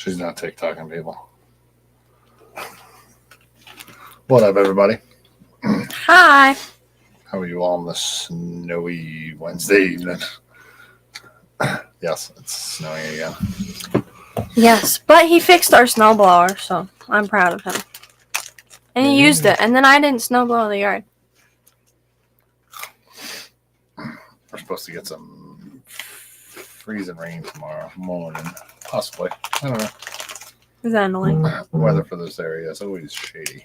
She's not TikToking people. What up, everybody? Hi. How are you all on this snowy Wednesday evening? Yes, it's snowing again. Yes, but he fixed our snowblower, so I'm proud of him. And he used it, and then I didn't snowblow the yard. We're supposed to get some freezing rain tomorrow morning, possibly. I don't know. Is that annoying? Weather for this area is always shady.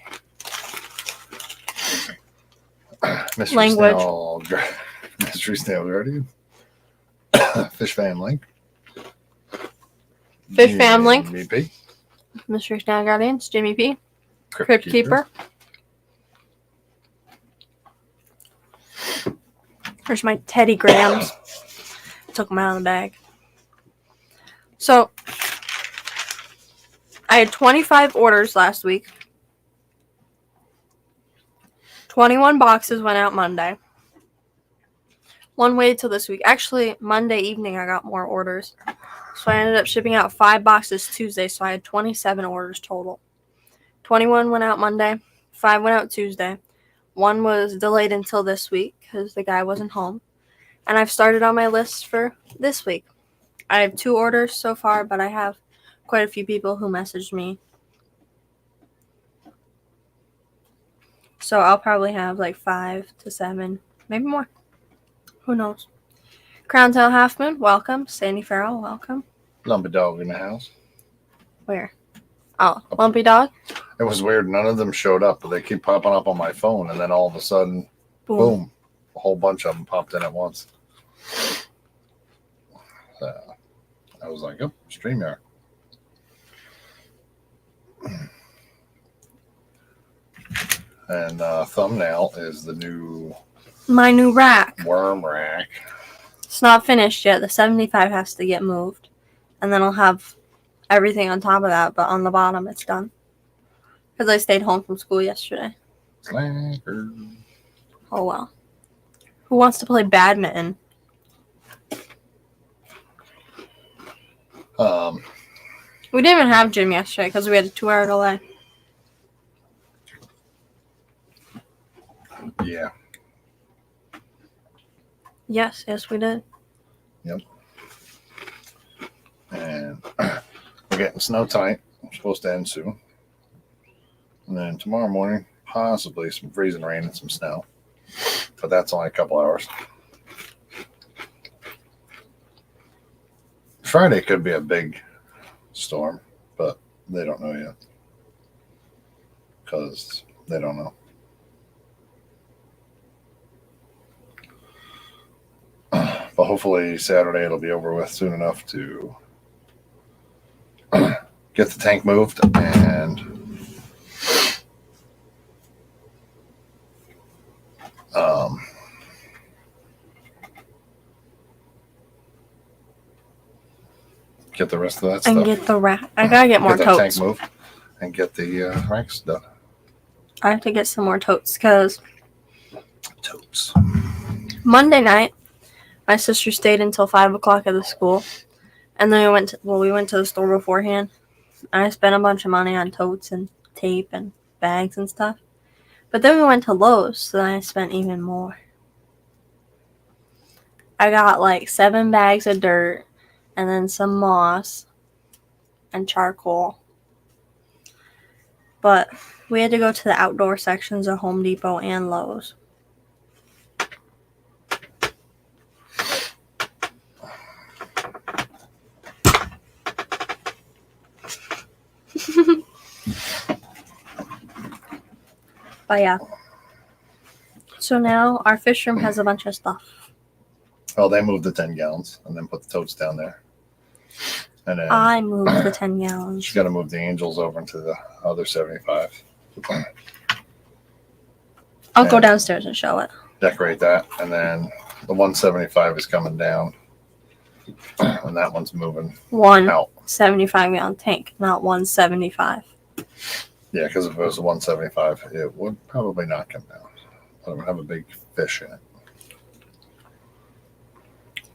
Language. Mystery Snail Guardian. Fish Fan Link. Fish Fan Link. Jimmy P. Mr. Snail Guardians, Jimmy P. Crypt Keeper. There's my Teddy Grahams. Took them out of the bag. So, I had 25 orders last week. 21 boxes went out Monday. One waited till this week. Actually, Monday evening I got more orders. So I ended up shipping out 5 boxes Tuesday, so I had 27 orders total. 21 went out Monday, 5 went out Tuesday. 1 was delayed until this week because the guy wasn't home. And I've started on my list for this week. I have 2 orders so far, but I have quite a few people who messaged me. So I'll probably have like 5 to 7, maybe more. Who knows? Crown Tail Half Moon, welcome. Sandy Farrell, welcome. Lumpy Dog in the house. Where? Oh, Lumpy Dog? It was weird. None of them showed up, but they keep popping up on my phone, and then all of a sudden, boom, a whole bunch of them popped in at once. So I was like, oh, StreamYard. And thumbnail is my new rack. Worm rack. It's not finished yet. The 75 has to get moved. And then I'll have everything on top of that, but on the bottom it's done. Because I stayed home from school yesterday. Slacker. Oh well. Who wants to play badminton? We didn't even have gym yesterday because we had a 2-hour delay. Yeah. Yes, we did. Yep. And we're getting snow tonight. We're supposed to end soon. And then tomorrow morning, possibly some freezing rain and some snow. But that's only a couple hours. Friday could be a big storm, but they don't know yet. Because they don't know. But hopefully Saturday it'll be over with soon enough to get the tank moved and get the rest of that stuff. And get the rack. I gotta get more totes. totes. Tank moved and get the racks done. I have to get some more totes because Totes. Monday night, my sister stayed until 5 o'clock at the school. And then we went to the store beforehand. And I spent a bunch of money on totes and tape and bags and stuff. But then we went to Lowe's, so then I spent even more. I got like 7 bags of dirt and then some moss and charcoal. But we had to go to the outdoor sections of Home Depot and Lowe's. But yeah. So now our fish room has a bunch of stuff. Well, they moved the 10 gallons and then put the totes down there. And then I moved the 10 gallons. She's got to move the angels over into the other 75. I'll go downstairs and show it. Decorate that. And then the 175 is coming down. And that one's moving out. 75 gallon tank, not 175. Yeah, because if it was a 175, it would probably not come down. But it would have a big fish in it.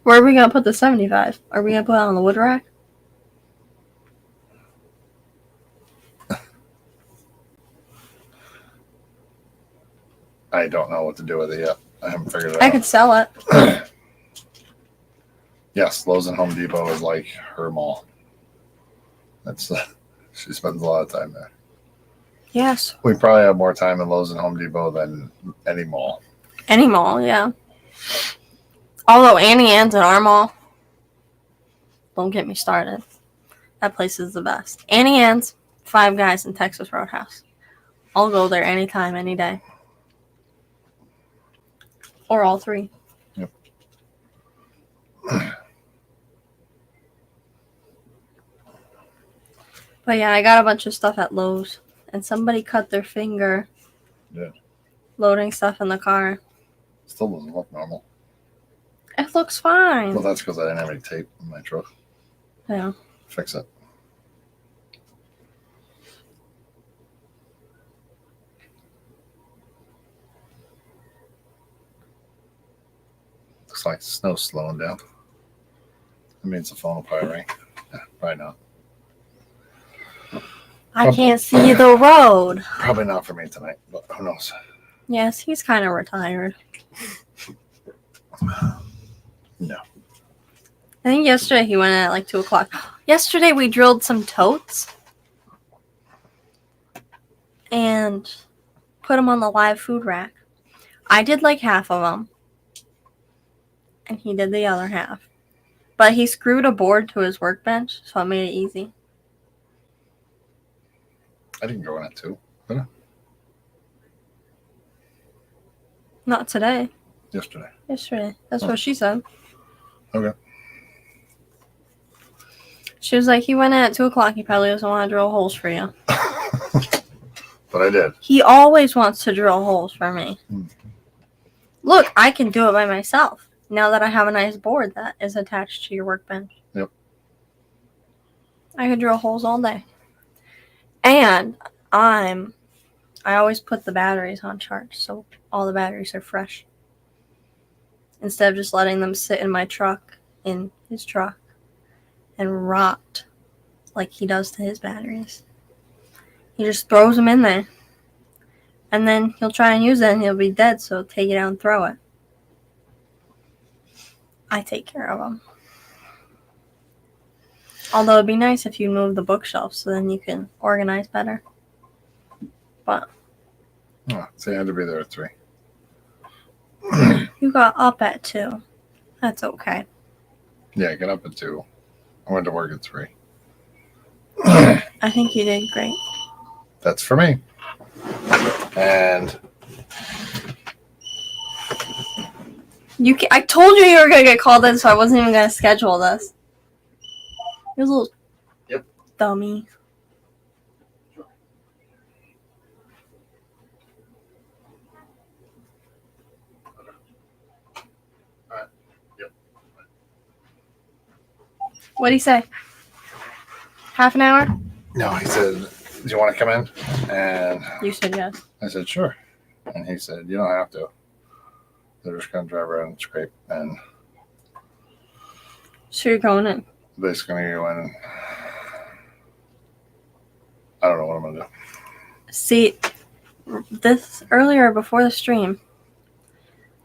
Where are we going to put the 75? Are we going to put it on the wood rack? I don't know what to do with it yet. I haven't figured it I out. could sell it. Yes, Lowe's and Home Depot is like her mall. That's she spends a lot of time there. Yes. We probably have more time in Lowe's and Home Depot than any mall. Any mall, yeah. Although Annie Ann's at our mall, don't get me started. That place is the best. Annie Ann's, Five Guys, and Texas Roadhouse. I'll go there anytime, any day. Or all three. Yep. But yeah, I got a bunch of stuff at Lowe's. And somebody cut their finger. Yeah. Loading stuff in the car. Still doesn't look normal. It looks fine. Well, that's because I didn't have any tape in my truck. Yeah. Fix it. Looks like the snow's slowing down. That means the phone will probably ring. Yeah, probably not. I can't see the road. Probably not for me tonight, but who knows? Yes, he's kind of retired. No. I think yesterday he went at like 2 o'clock. Yesterday we drilled some totes and put them on the live food rack. I did like half of them, and he did the other half. But he screwed a board to his workbench, so it made it easy. I didn't go in it too. Not today. Yesterday. Yesterday. That's what she said. Okay. She was like, he went in at 2 o'clock. He probably doesn't want to drill holes for you. But I did. He always wants to drill holes for me. Hmm. Look, I can do it by myself. Now that I have a nice board that is attached to your workbench. Yep. I could drill holes all day. And I always put the batteries on charge, so all the batteries are fresh. Instead of just letting them sit in my truck, in his truck, and rot like he does to his batteries. He just throws them in there. And then he'll try and use it and he'll be dead, so take it out and throw it. I take care of them. Although it'd be nice if you move the bookshelf so then you can organize better. But Oh, so I had to be there at 3. you got up at 2. That's okay. Yeah, get up at 2. I went to work at 3. I think you did great. That's for me. And I told you were gonna get called in, so I wasn't even gonna schedule this. You little dummy. What'd he say? Half an hour? no, he said, "Do you want to come in?" And You said yes. I said, "Sure." And he said, "You don't have to. They're just gonna drive around and scrape, and So you're going in. basically gonna go in. And I don't know what I'm gonna do." See, this earlier before the stream,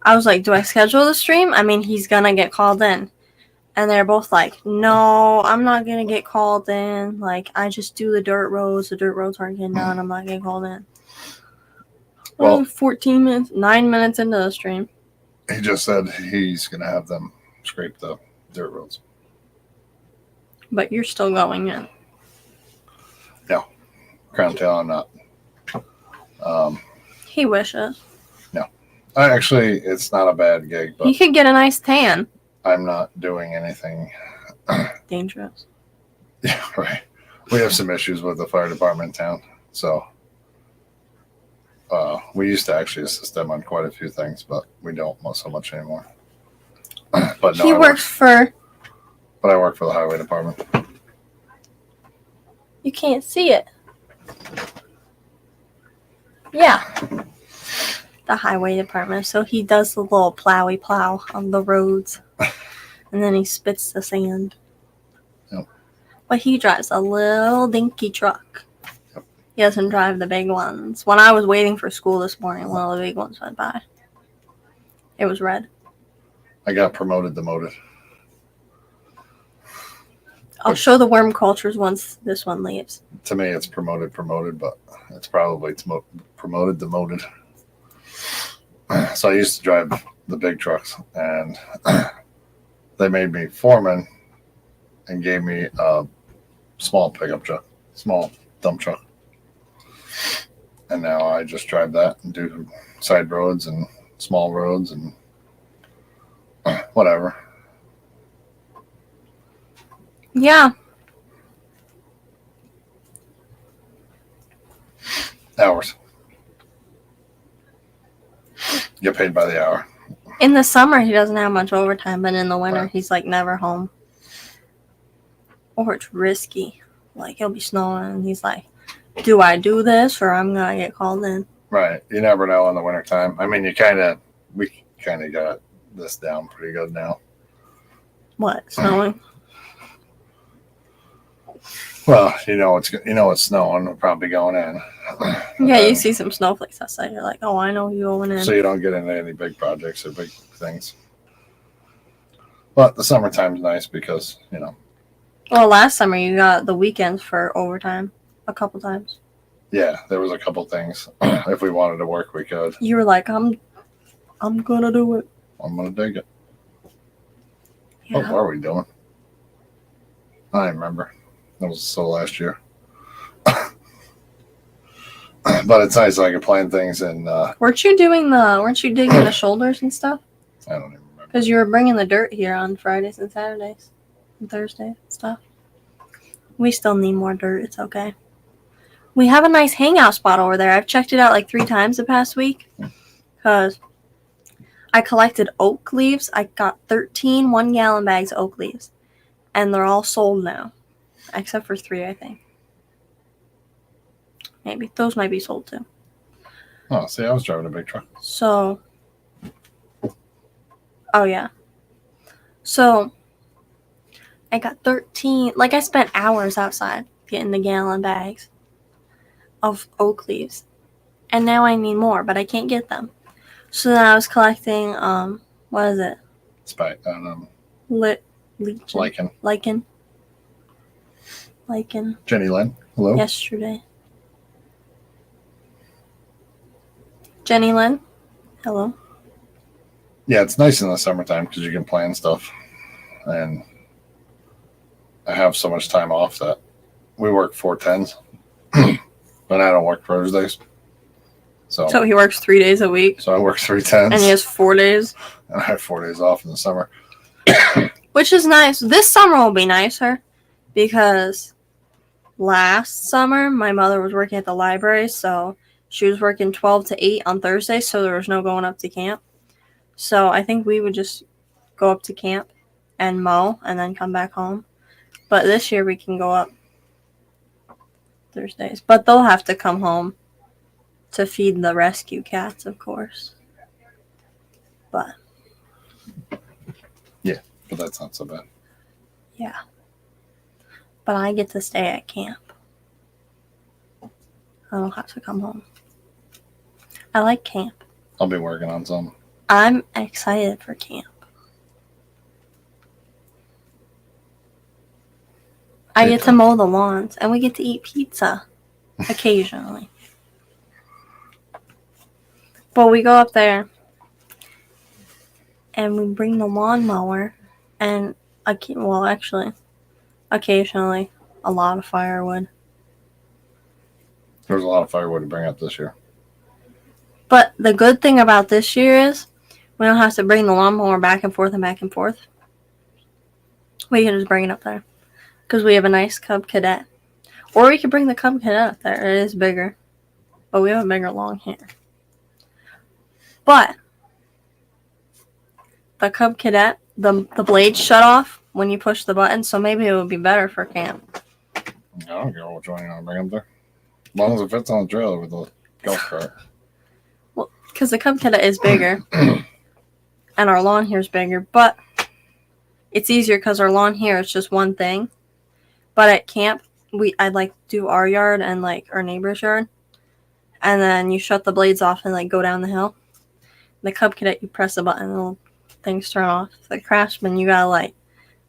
I was like, do I schedule the stream? I mean, he's gonna get called in. And they're both like, no, I'm not gonna get called in. Like, I just do the dirt roads. The dirt roads aren't getting done. I'm not getting called in. Well- 14 minutes, 9 minutes into the stream. He just said he's gonna have them scrape the dirt roads. But you're still going in. Crown Tail, I'm not. He wishes. Actually, it's not a bad gig, but He could get a nice tan. I'm not doing anything. Dangerous. Yeah, right. We have some issues with the fire department in town, so we used to actually assist them on quite a few things, but we don't so much anymore. But no, He works for... I work for the highway department. You can't see it. Yeah. The highway department. So he does the little plowy plow on the roads. And then he spits the sand. Yep. But he drives a little dinky truck. Yep. He doesn't drive the big ones. When I was waiting for school this morning, one of the big ones went by. It was red. I got promoted, demoted. I'll show the worm cultures once this one leaves. To me, it's promoted, but it's probably promoted, demoted. So I used to drive the big trucks, and they made me foreman and gave me a small pickup truck, small dump truck. And now I just drive that and do side roads and small roads and whatever. Yeah. Hours. Get paid by the hour. In the summer, he doesn't have much overtime, but in the winter, Right. he's like never home. Or it's risky. Like, it'll be snowing, and he's like, do I do this or I'm going to get called in? Right. You never know in the wintertime. I mean, we kind of got this down pretty good now. What? Snowing? Well, it's snowing. We're probably going in. Yeah, you see some snowflakes outside. You're like, oh, I know you going in. So you don't get into any big projects or big things. But the summertime's nice because, Well, last summer, you got the weekends for overtime a couple times. yeah, there was a couple things. If we wanted to work, we could. You were like, I'm going to do it. I'm going to dig it. Yeah. What were we doing? I don't remember. That was so last year. But it's nice I can plan things and Weren't you digging the shoulders and stuff? I don't even remember. Because you were bringing the dirt here on Fridays and Saturdays and Thursdays and stuff. We still need more dirt. It's okay. We have a nice hangout spot over there. I've checked it out like 3 times the past week. Because I collected oak leaves. I got 13 1-gallon bags of oak leaves. And they're all sold now. Except for 3, I think. Maybe. Those might be sold too. Oh, see, I was driving a big truck. So, oh yeah. So, I got 13, like I spent hours outside getting the gallon bags of oak leaves. And now I need more, but I can't get them. So then I was collecting, what is it? Lichen. Lichen. Jenny Lynn, hello? Yesterday. Jenny Lynn, hello. Yeah, it's nice in the summertime because you can plan stuff. And I have so much time off that we work 4/10s. But I don't work Thursdays. So he works 3 days a week. So I work 3/10s. And he has 4 days. And I have 4 days off in the summer. Which is nice. This summer will be nicer because last summer my mother was working at the library, so she was working 12 to 8 on Thursday, so there was no going up to camp. So I think we would just go up to camp and mow and then come back home. But this year we can go up Thursdays. But they'll have to come home to feed the rescue cats, of course. But that's not so bad. yeah. But I get to stay at camp. I don't have to come home. I like camp. I'll be working on some. I'm excited for camp. I get to mow the lawns, and we get to eat pizza occasionally. But we go up there, and we bring the lawnmower, and occasionally, a lot of firewood. There's a lot of firewood to bring up this year. But the good thing about this year is we don't have to bring the lawnmower back and forth and back and forth. We can just bring it up there. Because we have a nice Cub Cadet. Or we could bring the Cub Cadet up there. It is bigger. But we have a bigger long hair. But the Cub Cadet, the blades shut off when you push the button, so maybe it would be better for camp. I don't care which one you want to bring up there. As long as it fits on the trailer with the golf cart. Well, because the Cub Cadet is bigger. And our lawn here is bigger. But it's easier because our lawn here is just one thing. But at camp, I'd like do our yard and like our neighbor's yard, and then you shut the blades off and like go down the hill. The Cub Cadet, you press a button, little things turn off. The Craftsman, you gotta like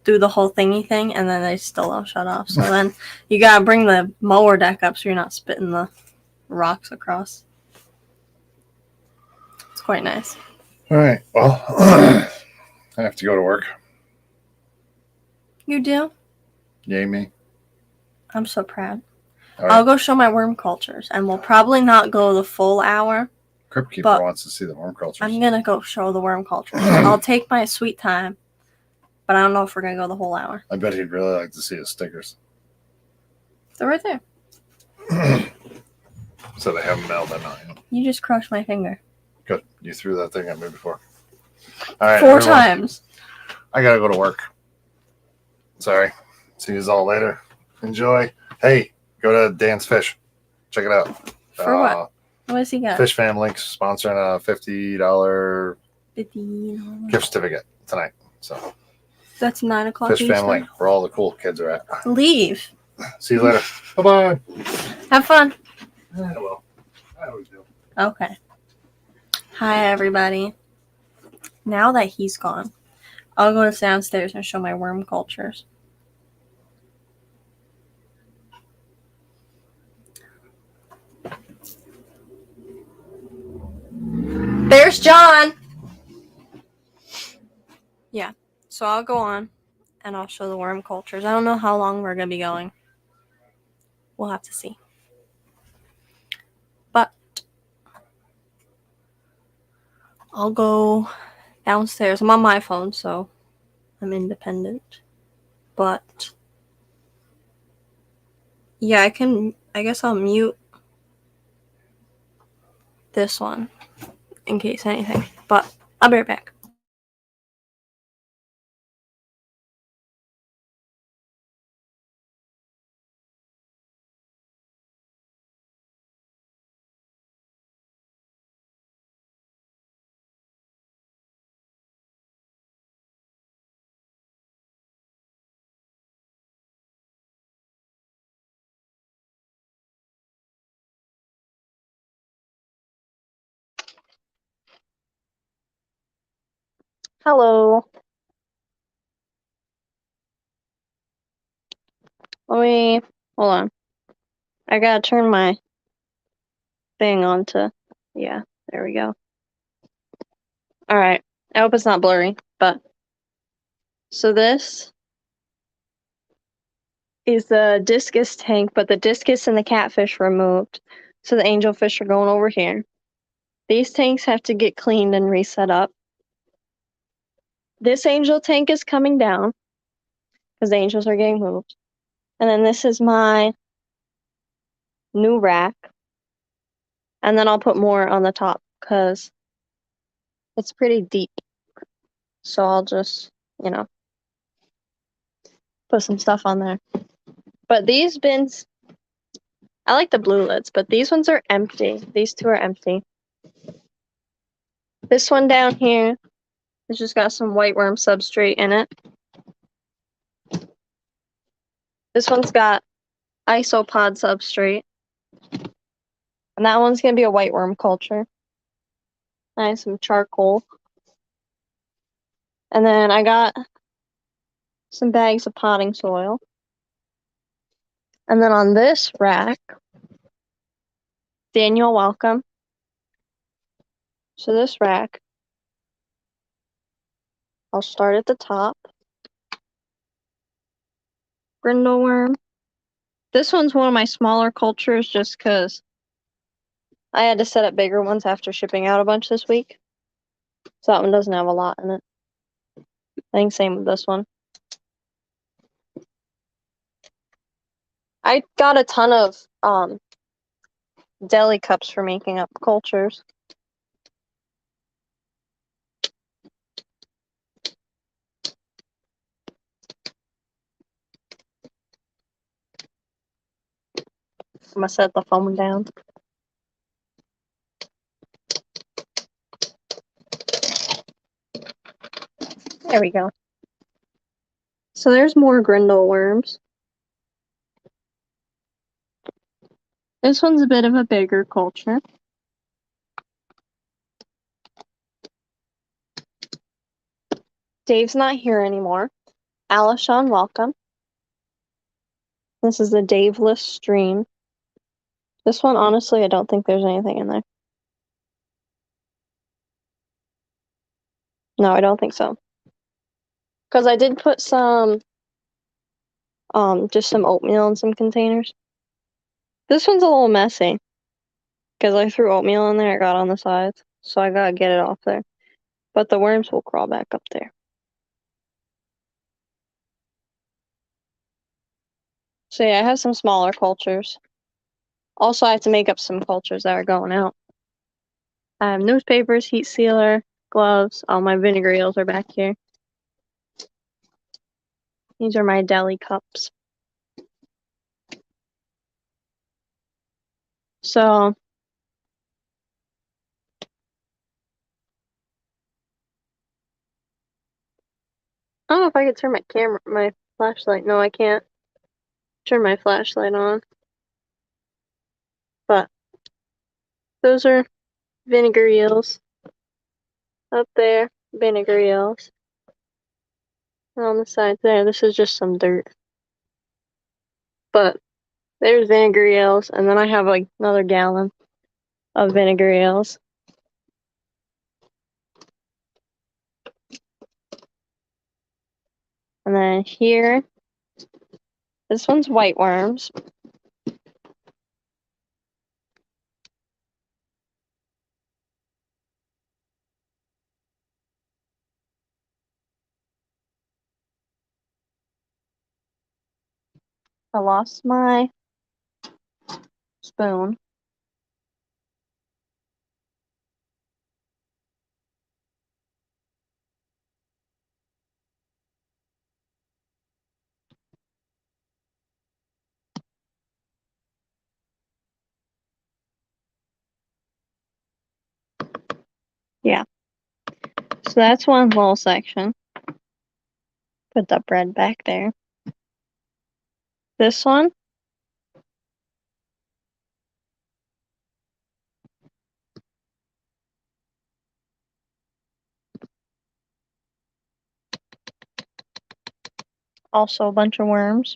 do the whole thingy thing, and then they still don't shut off. So then you gotta bring the mower deck up so you're not spitting the rocks across. It's quite nice. All right. Well, I have to go to work. You do? Yay me. I'm so proud. All right. I'll go show my worm cultures, and we'll probably not go the full hour. Crypt Keeper but wants to see the worm cultures. I'm gonna go show the worm cultures. I'll take my sweet time, but I don't know if we're gonna go the whole hour. I bet he'd really like to see his stickers. They're right there. So they haven't mailed them out. You just crushed my finger. Good. You threw that thing at me before. All right. 4 everyone, times. I gotta go to work. Sorry. See you all later. Enjoy. Hey, go to Dan's Fish. Check it out. For what? What does he got? Fish Fam Links sponsoring a $50 $15. gift certificate tonight. So That's 9 o'clock. Fish Fam Eastern. Link, where all the cool kids are at. Leave. See you later. Bye-bye. Have fun. Yeah, well, I always do. Okay. Hi, everybody. Now that he's gone, I'll go downstairs and show my worm cultures. There's John. Yeah, so I'll go on and I'll show the worm cultures. I don't know how long we're going to be going. We'll have to see. But I'll go downstairs. I'm on my phone, so I'm independent. But yeah, I guess I'll mute this one in case anything. But I'll be right back. Hello. Hold on. I gotta turn my thing on to, yeah, there we go. Alright, I hope it's not blurry, but, so this is the discus tank, but the discus and the catfish removed. So the angelfish are going over here. These tanks have to get cleaned and reset up. This angel tank is coming down because the angels are getting moved. And then this is my new rack. And then I'll put more on the top because it's pretty deep. So I'll just, put some stuff on there. But these bins, I like the blue lids, but these ones are empty. These two are empty. This one down here has just got some white worm substrate in it. This one's got isopod substrate. And that one's going to be a white worm culture. And some charcoal. And then I got some bags of potting soil. And then on this rack, Daniel, welcome. So this rack, I'll start at the top. Brindle worm. This one's one of my smaller cultures just because I had to set up bigger ones after shipping out a bunch this week. So that one doesn't have a lot in it. I think same with this one. I got a ton of deli cups for making up cultures. I'm gonna set the phone down. There we go. So there's more Grindle worms. This one's a bit of a bigger culture. Dave's not here anymore. Alishon, welcome. This is a Daveless stream. This one, honestly, I don't think there's anything in there. No, I don't think so. Because I did put some, just some oatmeal in some containers. This one's a little messy. Because I threw oatmeal in there, it got on the sides. So I gotta get it off there. But the worms will crawl back up there. So yeah, I have some smaller cultures. Also, I have to make up some cultures that are going out. I have newspapers, heat sealer, gloves. All my vinegar eels are back here. These are my deli cups. So I don't know if I could turn my flashlight. No, I can't turn my flashlight on. But those are vinegar eels. Up there, vinegar eels. And on the side there, this is just some dirt. But there's vinegar eels, and then I have like another gallon of vinegar eels. And then here, this one's white worms. I lost my spoon. Yeah. So that's one whole section. Put the bread back there. This one, also a bunch of worms.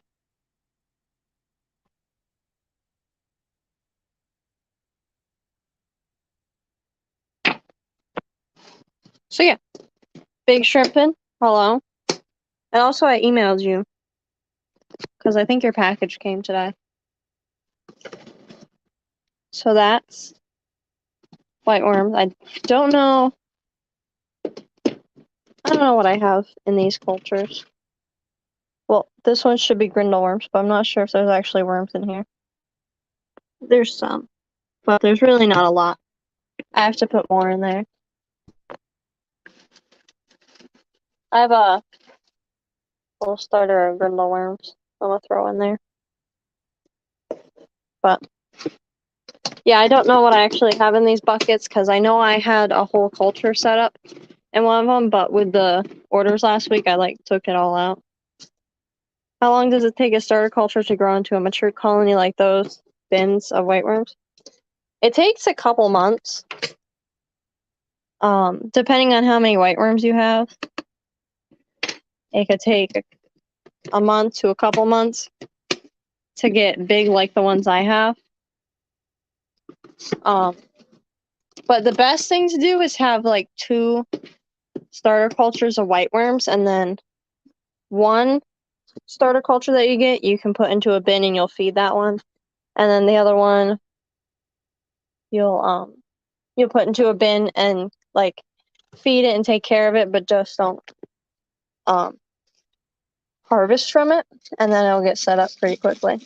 So yeah, Big Shrimpin', hello. And also I emailed you, because I think your package came today. So that's white worms. I don't know what I have in these cultures. Well, this one should be grindle worms, but I'm not sure if there's actually worms in here. There's some, but there's really not a lot. I have to put more in there. I have a little starter of grindle worms I'm gonna throw in there. But yeah, I don't know what I actually have in these buckets, because I know I had a whole culture set up in one of them, but with the orders last week, I took it all out. How long does it take a starter culture to grow into a mature colony like those bins of white worms? It takes a couple months. Depending on how many white worms you have, it could take a month to a couple months to get big like the ones I have. But the best thing to do is have like 2 starter cultures of white worms, and then one starter culture that you get, you can put into a bin and you'll feed that one. And then the other one you'll put into a bin and feed it and take care of it, but just don't harvest from it, and then it'll get set up pretty quickly.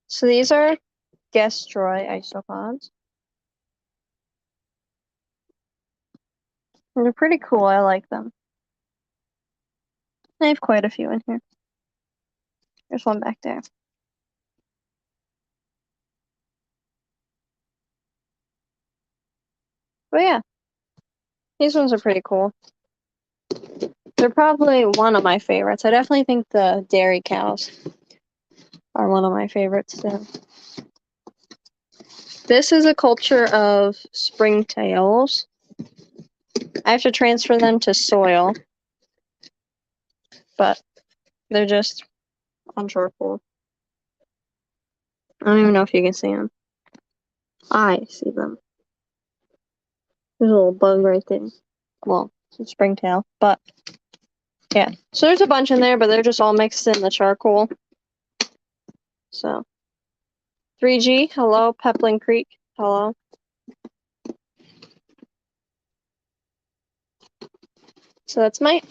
So these are Gestroy isopods. They're pretty cool. I like them. I have quite a few in here. There's one back there. But yeah, these ones are pretty cool. They're probably one of my favorites. I definitely think the dairy cows are one of my favorites too. This is a culture of springtails. I have to transfer them to soil, but they're just on charcoal. I don't even know if you can see them. I see them. There's a little bug right there. Well, it's a springtail, but yeah. So there's a bunch in there, but they're just all mixed in the charcoal. So 3G, hello. Peplin Creek, hello. So that's my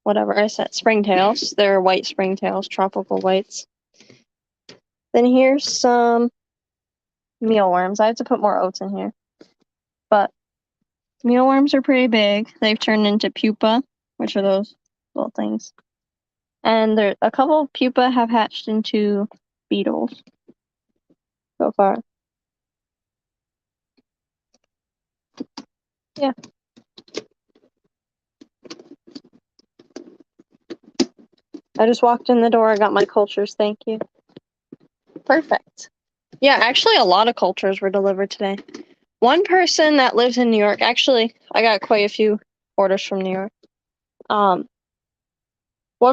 whatever I said, springtails. They're white springtails, tropical whites. Then here's some mealworms. I have to put more oats in here. But mealworms are pretty big. They've turned into pupa, which are those little things. And there a couple of pupa have hatched into beetles so far. Yeah. I just walked in the door. I got my cultures. Thank you. Perfect. Yeah, actually, a lot of cultures were delivered today. One person that lives in New York, actually, I got quite a few orders from New York. One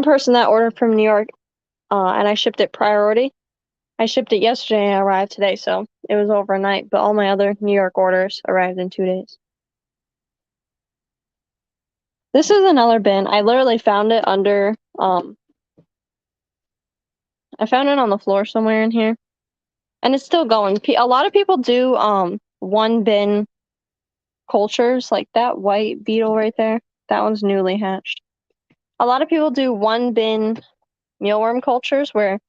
person that ordered from New York, and I shipped it priority. I shipped it yesterday and it arrived today, so it was overnight. But all my other New York orders arrived in 2 days. This is another bin. I literally found it under, I found it on the floor somewhere in here. And it's still going. A lot of people do one bin cultures, like that white beetle right there. That one's newly hatched. A lot of people do one bin mealworm cultures where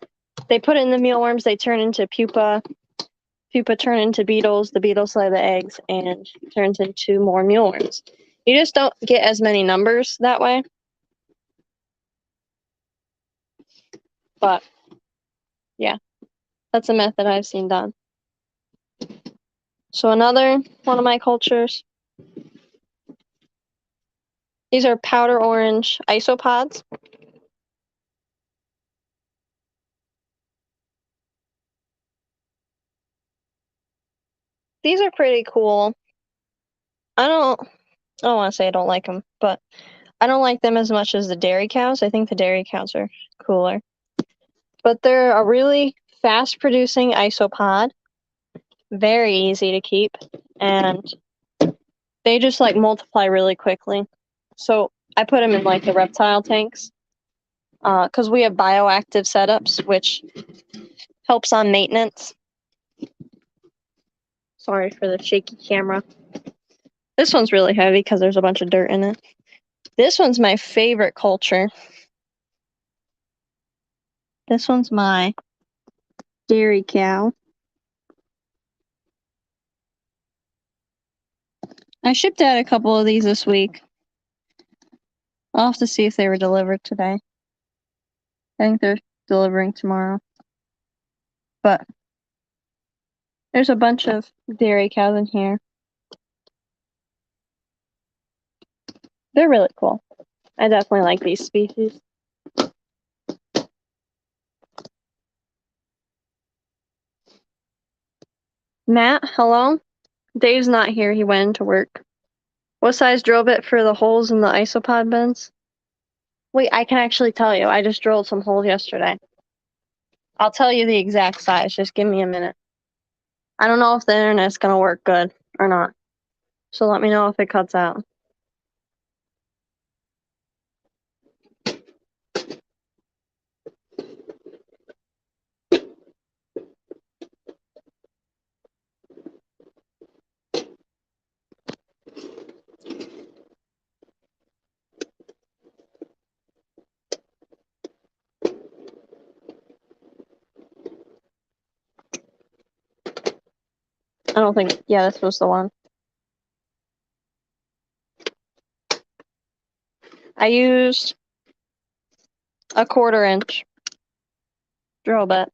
they put in the mealworms, they turn into pupa. Pupa turn into beetles. The beetles lay the eggs and turns into more mealworms. You just don't get as many numbers that way. But yeah, that's a method I've seen done. So another one of my cultures. These are powder orange isopods. These are pretty cool. I don't want to say I don't like them, but I don't like them as much as the dairy cows. I think the dairy cows are cooler. But they're a really fast producing isopod. Very easy to keep. And they just like multiply really quickly. So I put them in like the reptile tanks. Because we have bioactive setups, which helps on maintenance. Sorry for the shaky camera. This one's really heavy because there's a bunch of dirt in it. This one's my favorite culture. This one's my dairy cow. I shipped out a couple of these this week. I'll have to see if they were delivered today. I think they're delivering tomorrow. But there's a bunch of dairy cows in here. They're really cool. I definitely like these species. Matt, hello? Dave's not here. He went into work. What size drill bit for the holes in the isopod bins? Wait, I can actually tell you. I just drilled some holes yesterday. I'll tell you the exact size. Just give me a minute. I don't know if the internet's going to work good or not. So let me know if it cuts out. I don't think, yeah, this was the one. I used a 1/4 inch drill bit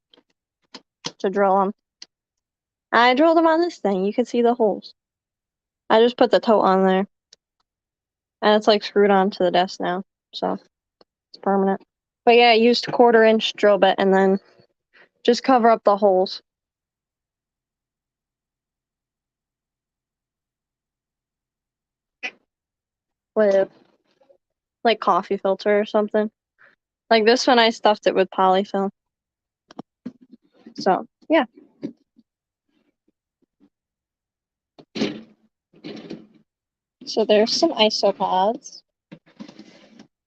to drill them. I drilled them on this thing. You can see the holes. I just put the tote on there. And it's like screwed onto the desk now. So it's permanent. But yeah, I used 1/4 inch drill bit and then just cover up the holes. With like coffee filter or something. Like this one I stuffed it with polyfilm. So yeah. So there's some isopods.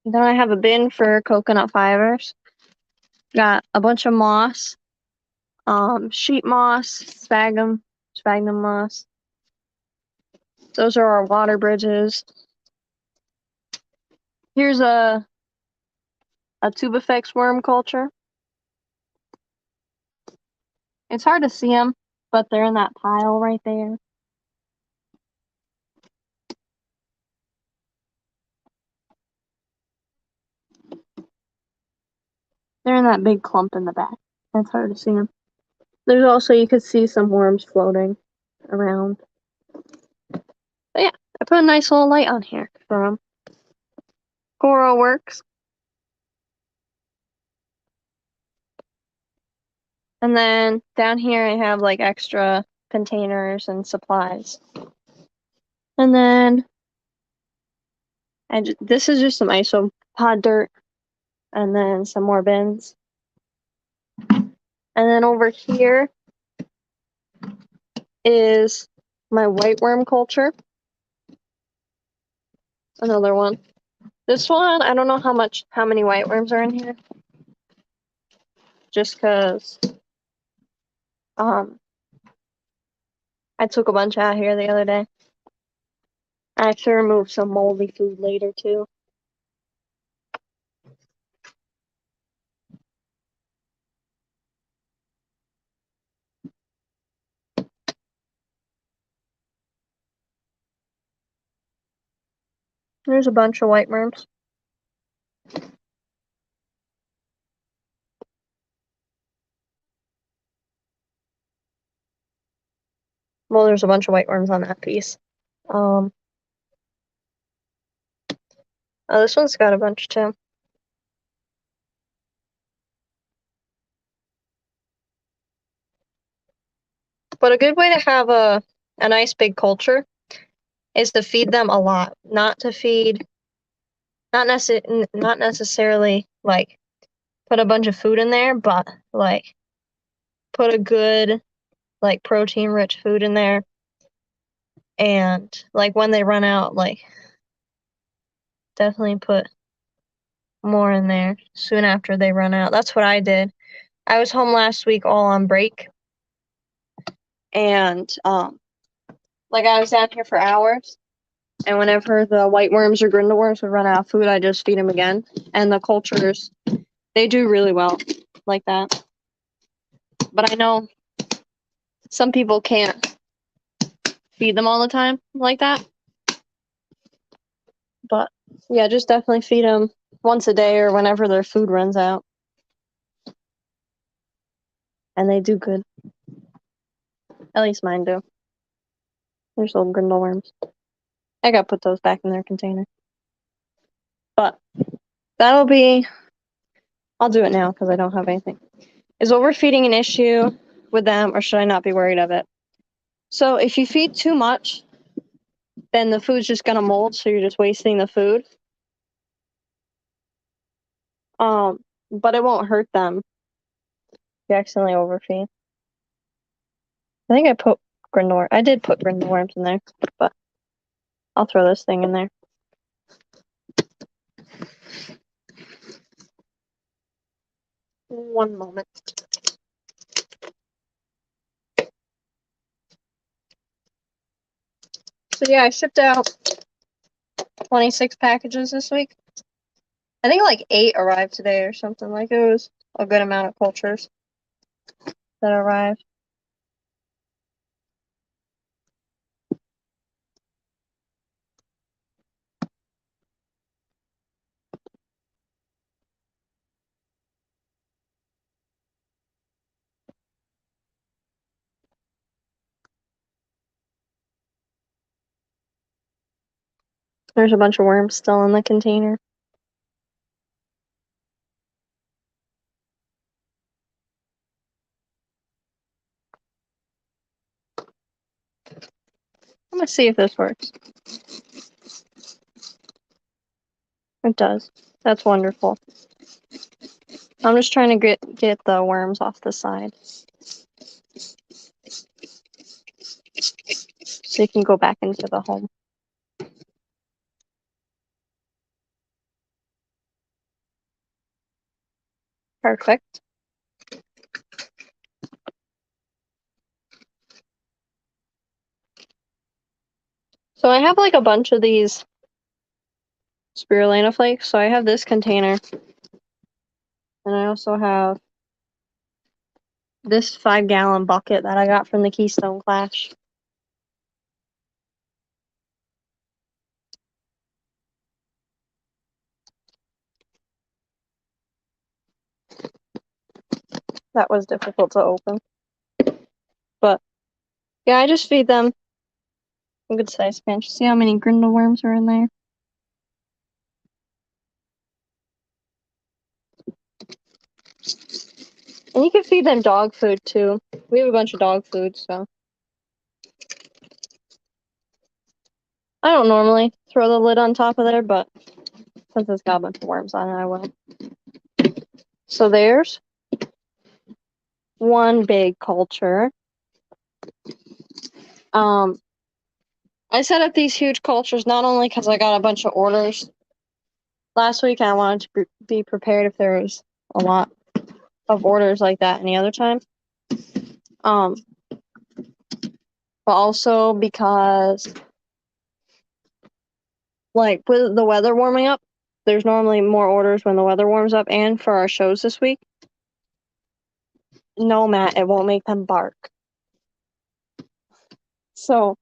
Then I have a bin for coconut fibers. Got a bunch of moss, sheet moss, sphagnum moss. Those are our water bridges. Here's a Tubifex worm culture. It's hard to see them, but they're in that pile right there. They're in that big clump in the back. It's hard to see them. There's also, you could see some worms floating around. But yeah, I put a nice little light on here for them. Coral works. And then down here I have like extra containers and supplies. And then this is just some isopod dirt. And then some more bins. And then over here is my white worm culture. Another one. This one, I don't know how many white worms are in here. Just because I took a bunch out here the other day. I actually removed some moldy food later too. There's a bunch of white worms. Well, there's a bunch of white worms on that piece. Oh, this one's got a bunch too. But a good way to have a nice big culture is to feed them a lot. Not necessarily like put a bunch of food in there, but like put a good like protein rich food in there. And like when they run out, like definitely put more in there soon after they run out. That's what I did. I was home last week all on break. And like I was down here for hours. And whenever the white worms or grindle worms would run out of food, I just feed them again. And the cultures, they do really well like that. But I know some people can't feed them all the time like that. But yeah, just definitely feed them once a day or whenever their food runs out. And they do good. At least mine do. There's little grindle worms. I gotta put those back in their container. But that'll be, I'll do it now because I don't have anything. Is overfeeding an issue with them, or should I not be worried of it? So if you feed too much, then the food's just gonna mold, so you're just wasting the food. But it won't hurt them if you accidentally overfeed. I think I put grindle. I did put grindle worms in there, but I'll throw this thing in there. One moment. So yeah, I shipped out 26 packages this week. I think like 8 arrived today or something. Like it was a good amount of cultures that arrived. There's a bunch of worms still in the container. I'm gonna see if this works. It does. That's wonderful. I'm just trying to get the worms off the side. So you can go back into the home. Perfect. So I have like a bunch of these spirulina flakes. So I have this container. And I also have this 5-gallon bucket that I got from the Keystone Clash. That was difficult to open. But yeah, I just feed them a good size pinch. See how many grindle worms are in there? And you can feed them dog food too. We have a bunch of dog food, so. I don't normally throw the lid on top of there, but since it's got a bunch of worms on it, I will. So there's one big culture. I set up these huge cultures not only because I got a bunch of orders last week, and I wanted to be prepared if there was a lot of orders like that any other time. But also because, like, with the weather warming up, there's normally more orders when the weather warms up, and for our shows this week, no, Matt, it won't make them bark. So,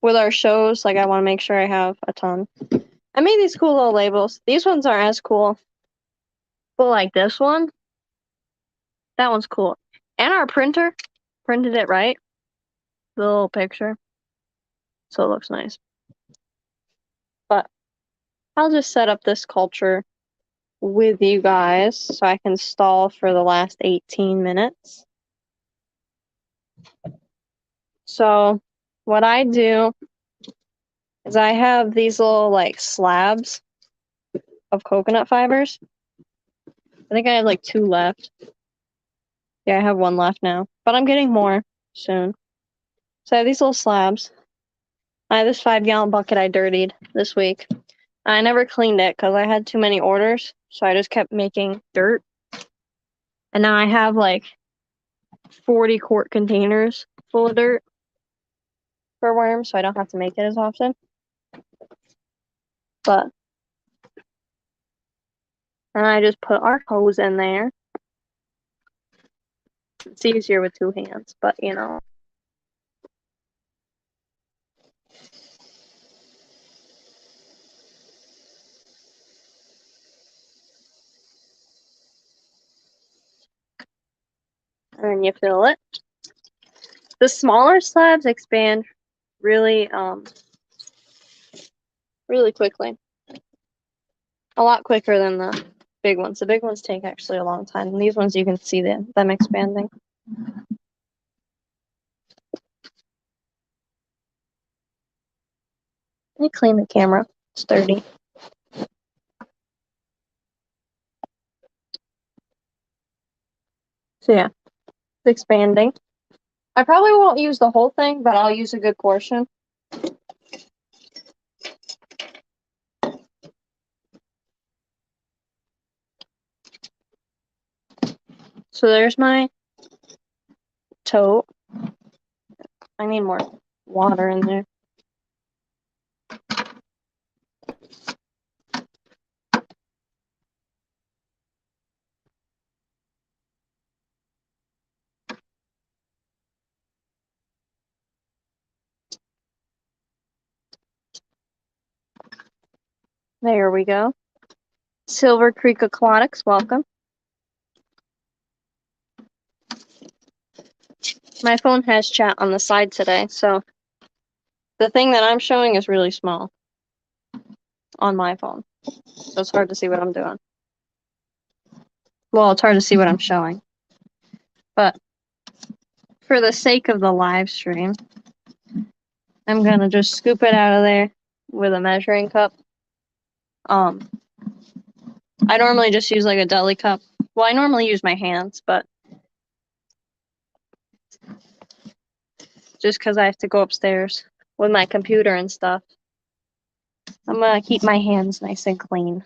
with our shows, like, I want to make sure I have a ton. I made these cool little labels. These ones aren't as cool, but like this one, that one's cool. And our printer printed it right, the little picture, so it looks nice. But I'll just set up this culture with you guys so I can stall for the last 18 minutes. So what I do is I have these little like slabs of coconut fibers. I think I have like 2 left. Yeah, I have 1 left now, but I'm getting more soon. So I have these little slabs. I have this 5-gallon bucket I dirtied this week. I never cleaned it because I had too many orders, so I just kept making dirt. And now I have like 40 quart containers full of dirt for worms, so I don't have to make it as often. But and I just put our hose in there. It's easier with 2 hands, but you know. And then you fill it. The smaller slabs expand really really quickly. A lot quicker than the big ones. The big ones take actually a long time. And these ones you can see them expanding. Let me clean the camera. It's dirty. So yeah, it's expanding. I probably won't use the whole thing, but I'll use a good portion. So there's my tote. I need more water in there. There we go. Silver Creek Aquatics, welcome. My phone has chat on the side today, so the thing that I'm showing is really small on my phone. So it's hard to see what I'm doing. Well, it's hard to see what I'm showing. But for the sake of the live stream, I'm gonna just scoop it out of there with a measuring cup. I normally just use like a deli cup. Well, I normally use my hands, but just because I have to go upstairs with my computer and stuff, I'm gonna keep my hands nice and clean.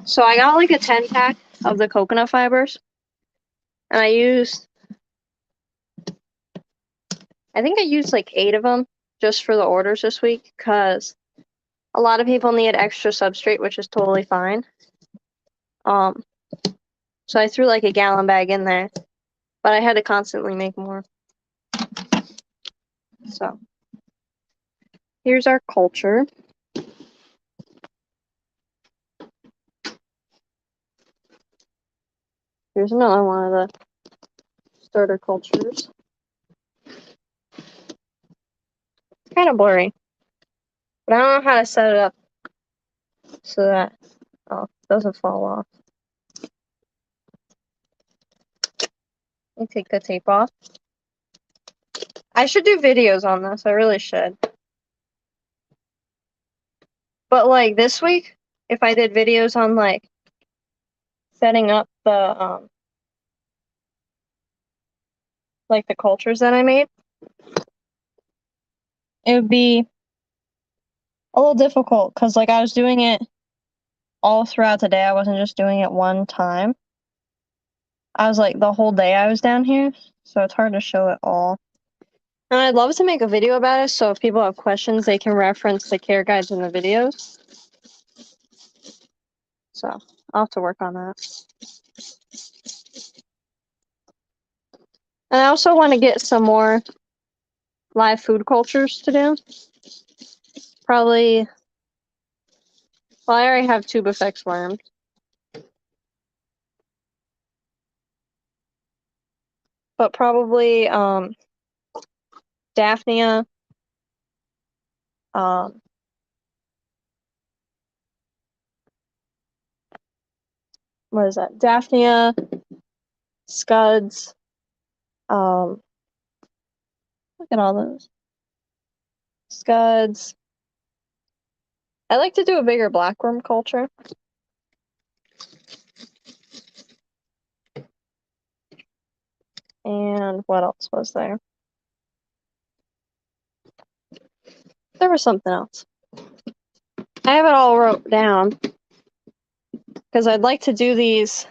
So I got like a 10-pack of the coconut fibers, and I think I used like 8 of them just for the orders this week because a lot of people need extra substrate, which is totally fine. So I threw like a gallon bag in there, but I had to constantly make more. So here's our culture. Here's another one of the starter cultures. Kind of blurry, but I don't know how to set it up so that it doesn't fall off. Let me take the tape off. I should do videos on this. I really should. But like this week, if I did videos on like setting up the like the cultures that I made, it would be a little difficult because like I was doing it all throughout the day. I wasn't just doing it one time. I was like the whole day I was down here, so it's hard to show it all. And I'd love to make a video about it, so if people have questions, they can reference the care guides in the videos. So I'll have to work on that. And I also want to get some more live food cultures to do. Probably, well, I already have tubifex worms. But probably Daphnia, what is that? Daphnia, scuds, look at all those. Scuds. I like to do a bigger blackworm culture. And what else was there? There was something else. I have it all wrote down because I'd like to do these.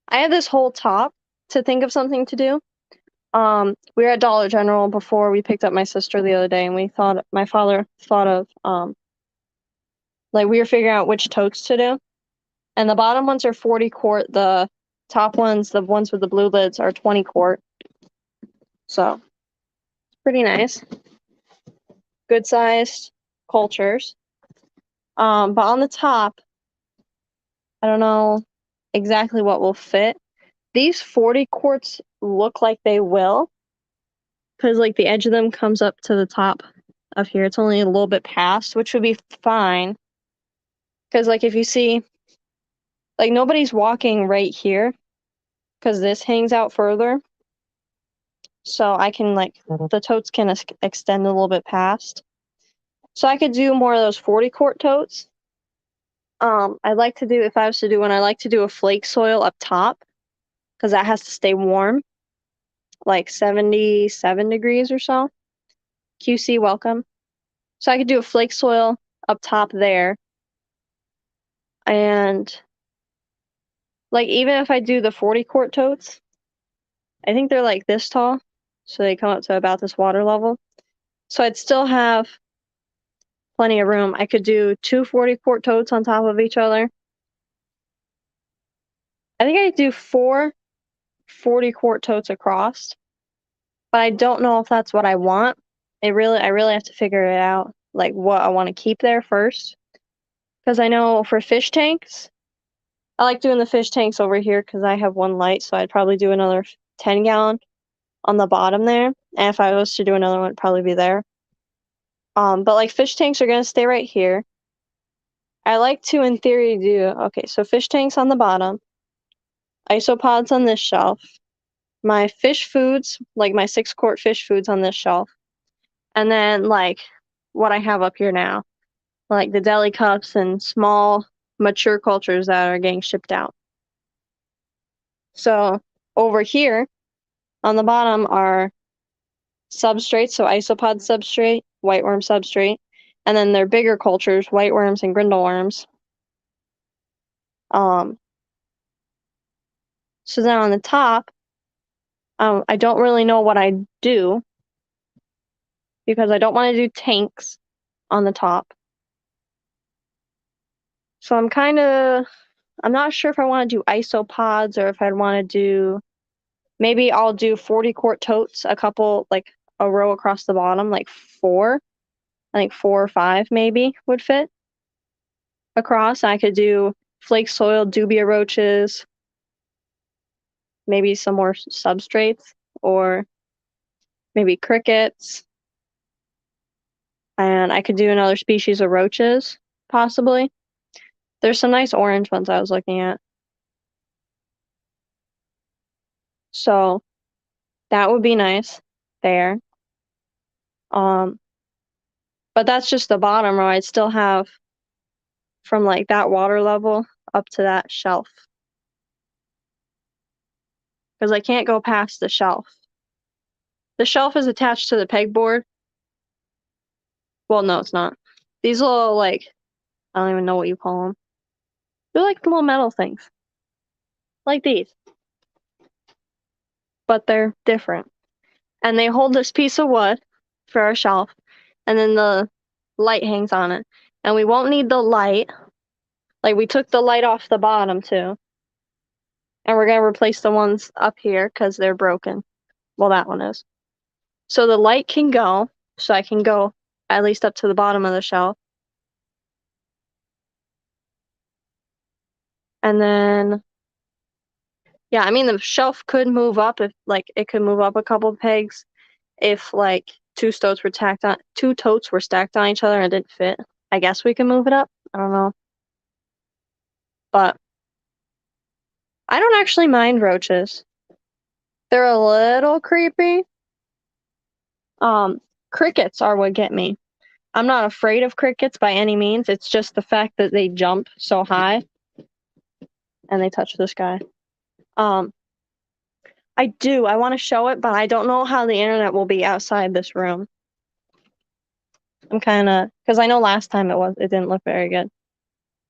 I had this whole top to think of something to do. We were at Dollar General before we picked up my sister the other day, and my father thought of like we were figuring out which totes to do. And the bottom ones are 40 quart. The top ones, the ones with the blue lids, are 20 quart. So it's pretty nice. Good sized cultures. But on the top, I don't know exactly what will fit. These 40 quarts look like they will, because like the edge of them comes up to the top of here. It's only a little bit past, which would be fine. Because like if you see, like nobody's walking right here, because this hangs out further. So I can like, the totes can extend a little bit past. So I could do more of those 40 quart totes. I'd like to do, if I was to do one, I'd like to do a flake soil up top, because that has to stay warm, like 77 degrees or so. QC, welcome. So I could do a flake soil up top there. And like even if I do the 40 quart totes, I think they're like this tall. So they come up to about this water level. So I'd still have plenty of room. I could do 2 40 quart totes on top of each other. I think I could do 4 40 quart totes across. But I don't know if that's what I want. I really have to figure it out, like what I want to keep there first. Because I know for fish tanks, I like doing the fish tanks over here because I have one light, so I'd probably do another 10 gallon on the bottom there. And if I was to do another one, it'd probably be there. But like fish tanks are gonna stay right here. I like to, in theory, do okay. So fish tanks on the bottom, isopods on this shelf, my fish foods, like my 6-quart fish foods on this shelf, and then like what I have up here now, like the deli cups and small mature cultures that are getting shipped out. So over here on the bottom are substrates, so isopod substrate, whiteworm substrate, and then their bigger cultures, whiteworms and grindleworms. So then on the top, I don't really know what I do because I don't want to do tanks on the top. So I'm not sure if I want to do isopods or if I'd want to do, maybe I'll do 40-quart totes, a couple, like a row across the bottom, like 4. I think 4 or 5 maybe would fit across. I could do flake soil dubia roaches, maybe some more substrates, or maybe crickets. And I could do another species of roaches, possibly. There's some nice orange ones I was looking at. So that would be nice there. But that's just the bottom row. I'd still have from like that water level up to that shelf. Because I can't go past the shelf. The shelf is attached to the pegboard. Well, no, it's not. These little, like, I don't even know what you call them. They're like little metal things. Like these. But they're different. And they hold this piece of wood for our shelf. And then the light hangs on it. And we won't need the light. Like, we took the light off the bottom, too. And we're going to replace the ones up here because they're broken. Well, that one is. So the light can go. So I can go at least up to the bottom of the shelf. And then, yeah, I mean, the shelf could move up if, like, it could move up a couple pegs if, like, two totes were stacked on each other and it didn't fit. I guess we can move it up. I don't know. But I don't actually mind roaches. They're a little creepy. Crickets are what get me. I'm not afraid of crickets by any means. It's just the fact that they jump so high and they touch the sky. I want to show it, but I don't know how the internet will be outside this room. I'm kind of, because I know last time it didn't look very good.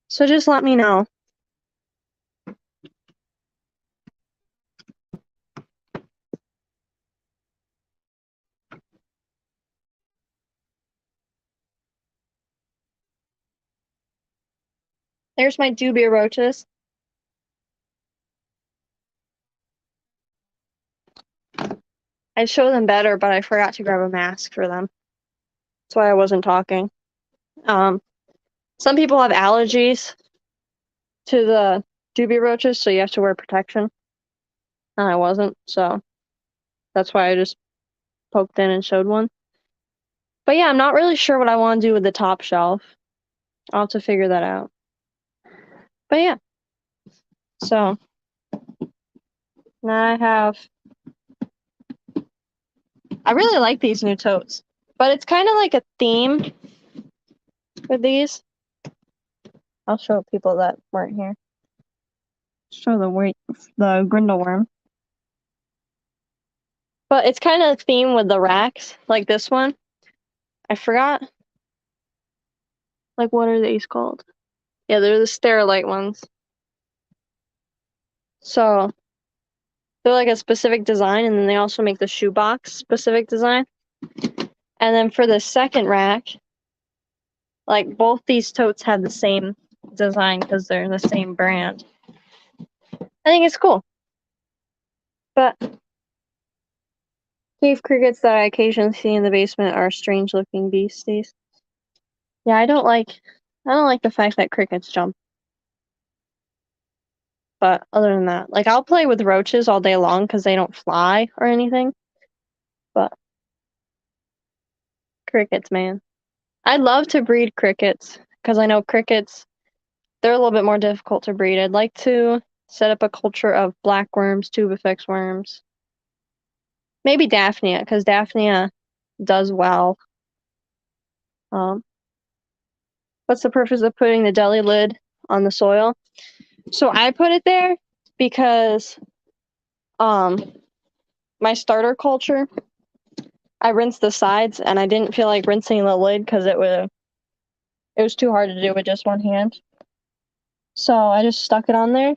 So just let me know. There's my dubia roaches. I'd show them better, but I forgot to grab a mask for them. That's why I wasn't talking. Some people have allergies to the dubia roaches, so you have to wear protection. And I wasn't, so that's why I just poked in and showed one. But yeah, I'm not really sure what I want to do with the top shelf. I'll have to figure that out. But yeah. So now I really like these new totes. But it's kind of like a theme with these. I'll show people that weren't here. Show the grindleworm. But it's kind of a theme with the racks, like this one. I forgot. Like, what are these called? Yeah, they're the Sterilite ones. So they're like a specific design, and then they also make the shoebox specific design. And then for the second rack, like both these totes have the same design because they're the same brand. I think it's cool. But cave crickets that I occasionally see in the basement are strange looking beasties. Yeah, I don't like the fact that crickets jump. But other than that, like I'll play with roaches all day long because they don't fly or anything. But crickets, man. I'd love to breed crickets because I know crickets, they're a little bit more difficult to breed. I'd like to set up a culture of blackworms, tubifex worms, maybe Daphnia because Daphnia does well. What's the purpose of putting the deli lid on the soil? So I put it there because my starter culture, I rinsed the sides and I didn't feel like rinsing the lid because it was too hard to do with just one hand. So I just stuck it on there.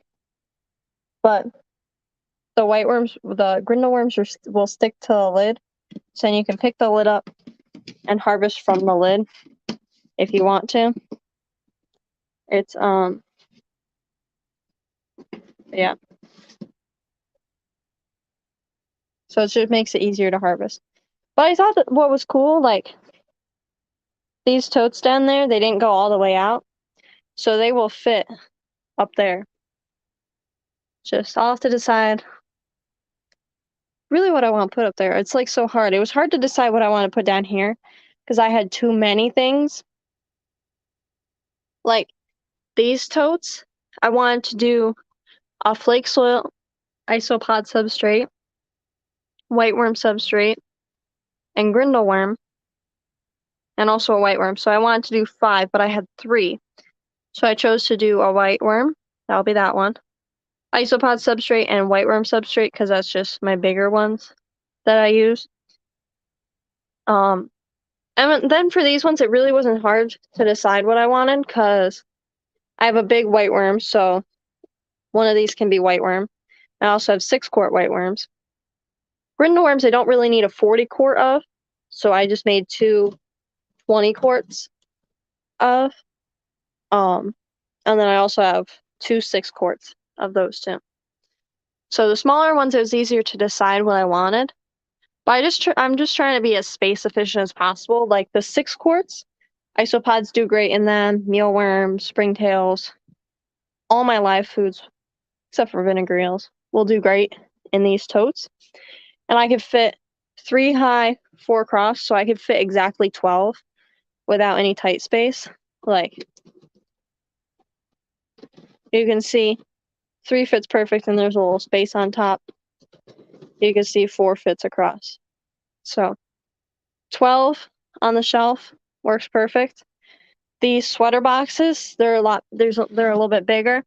But the white worms, the grindle worms will stick to the lid. So then you can pick the lid up and harvest from the lid if you want to. It's yeah. So it just makes it easier to harvest. But I thought that what was cool, like these totes down there, they didn't go all the way out. So they will fit up there. Just I'll have to decide really what I want to put up there. It's like so hard. It was hard to decide what I want to put down here because I had too many things. Like these totes, I wanted to do a flake soil isopod substrate, white worm substrate, and grindle worm, and also a white worm. So I wanted to do 5, but I had 3. So I chose to do a white worm. That'll be that one. Isopod substrate and white worm substrate because that's just my bigger ones that I use. And then for these ones, it really wasn't hard to decide what I wanted because I have a big white worm, so one of these can be white worm. I also have 6-quart white worms. Grindle worms, I don't really need a 40-quart of, so I just made 2 20 quarts of. And then I also have 2 6 quarts of those too. So the smaller ones, it was easier to decide what I wanted. But I'm just trying to be as space efficient as possible. Like the 6 quarts, isopods do great in them. Mealworms, springtails, all my live foods, except for vinegar eels, will do great in these totes. And I could fit 3 high, 4 cross, so I could fit exactly 12 without any tight space. Like you can see 3 fits perfect and there's a little space on top. You can see 4 fits across. So 12 on the shelf works perfect. These sweater boxes, they're a little bit bigger.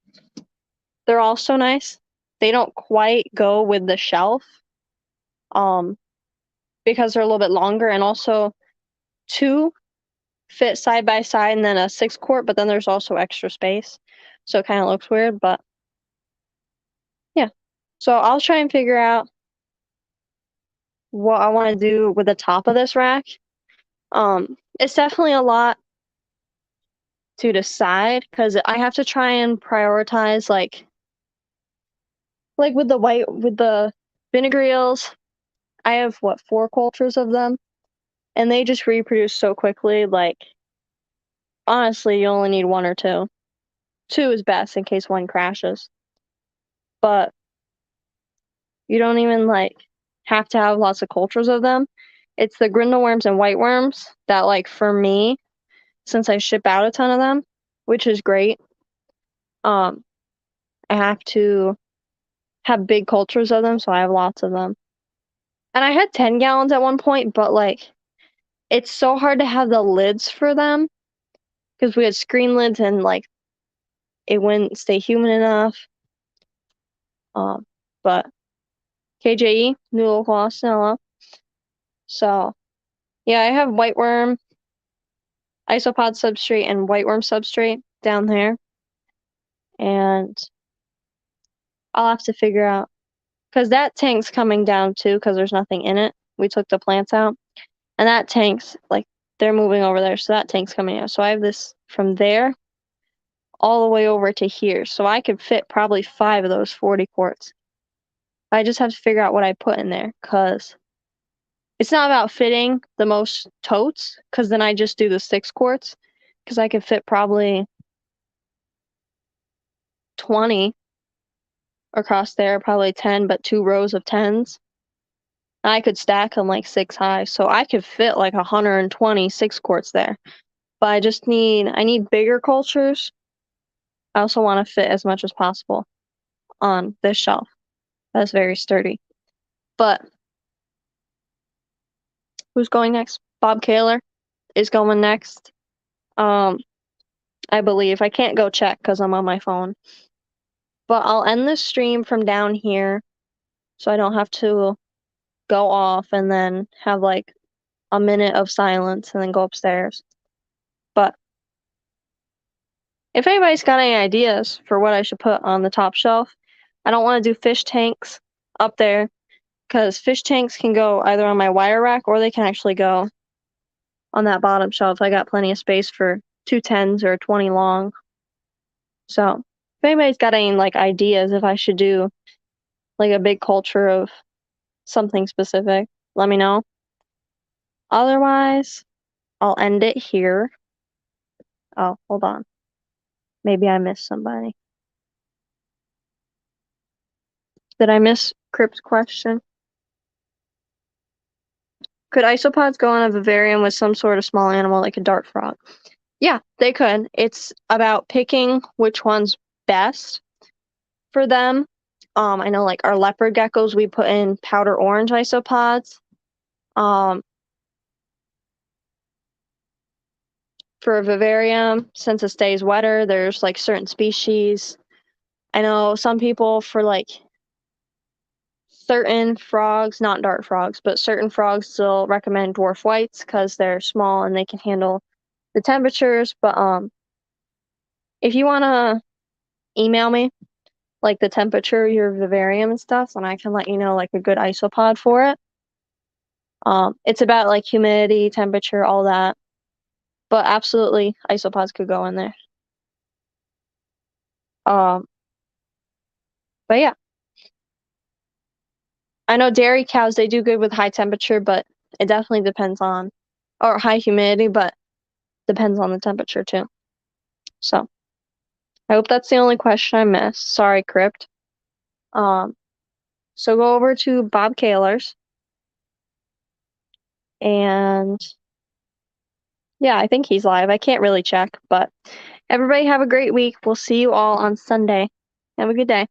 They're also nice. They don't quite go with the shelf because they're a little bit longer, and also 2 fit side by side and then a 6-quart, but then there's also extra space. So it kind of looks weird, but yeah. So I'll try and figure out what I want to do with the top of this rack. It's definitely a lot to decide because I have to try and prioritize like with the vinegar eels. I have 4 cultures of them, and they just reproduce so quickly. Like honestly, you only need 1 or 2. 2 is best in case 1 crashes, but you don't even like have to have lots of cultures of them. It's the grindle worms and white worms that, like, for me, since I ship out a ton of them, which is great, I have to have big cultures of them, so I have lots of them. And I had 10 gallons at one point, but like it's so hard to have the lids for them because we had screen lids and like it wouldn't stay humid enough. But KJE, new local Austinella. So yeah, I have white worm, isopod substrate, and white worm substrate down there. And I'll have to figure out because that tank's coming down too because there's nothing in it. We took the plants out. And that tank's like they're moving over there, so that tank's coming out. So I have this from there all the way over to here. So I could fit probably 5 of those 40 quarts. I just have to figure out what I put in there because it's not about fitting the most totes because then I just do the 6 quarts because I could fit probably 20 across there, probably 10, but 2 rows of 10s. I could stack them like 6 high, so I could fit like 120 6 quarts there. But I need bigger cultures. I also want to fit as much as possible on this shelf. That's very sturdy. But who's going next? Bob Kaler is going next. I believe. I can't go check because I'm on my phone. But I'll end the stream from down here so I don't have to go off and then have like a minute of silence and then go upstairs. But if anybody's got any ideas for what I should put on the top shelf, I don't want to do fish tanks up there because fish tanks can go either on my wire rack or they can actually go on that bottom shelf. I got plenty of space for 2 10s or 20 long. So if anybody's got any like ideas if I should do like a big culture of something specific, let me know. Otherwise, I'll end it here. Oh, hold on. Maybe I missed somebody. Did I miss Crip's question? Could isopods go on a vivarium with some sort of small animal like a dart frog? Yeah, they could. It's about picking which one's best for them. I know like our leopard geckos, we put in powder orange isopods. For a vivarium, since it stays wetter, there's like certain species. I know some people for like certain frogs, not dart frogs, but certain frogs still recommend dwarf whites because they're small and they can handle the temperatures. But if you wanna email me like the temperature of your vivarium and stuff, and I can let you know like a good isopod for it. It's about like humidity, temperature, all that. But absolutely, isopods could go in there. But yeah, I know dairy cows they do good with high temperature, but it definitely depends on, or high humidity, but depends on the temperature too. So I hope that's the only question I missed. Sorry, Crypt. So go over to Bob Kaler's, and yeah, I think he's live. I can't really check, but everybody have a great week. We'll see you all on Sunday. Have a good day.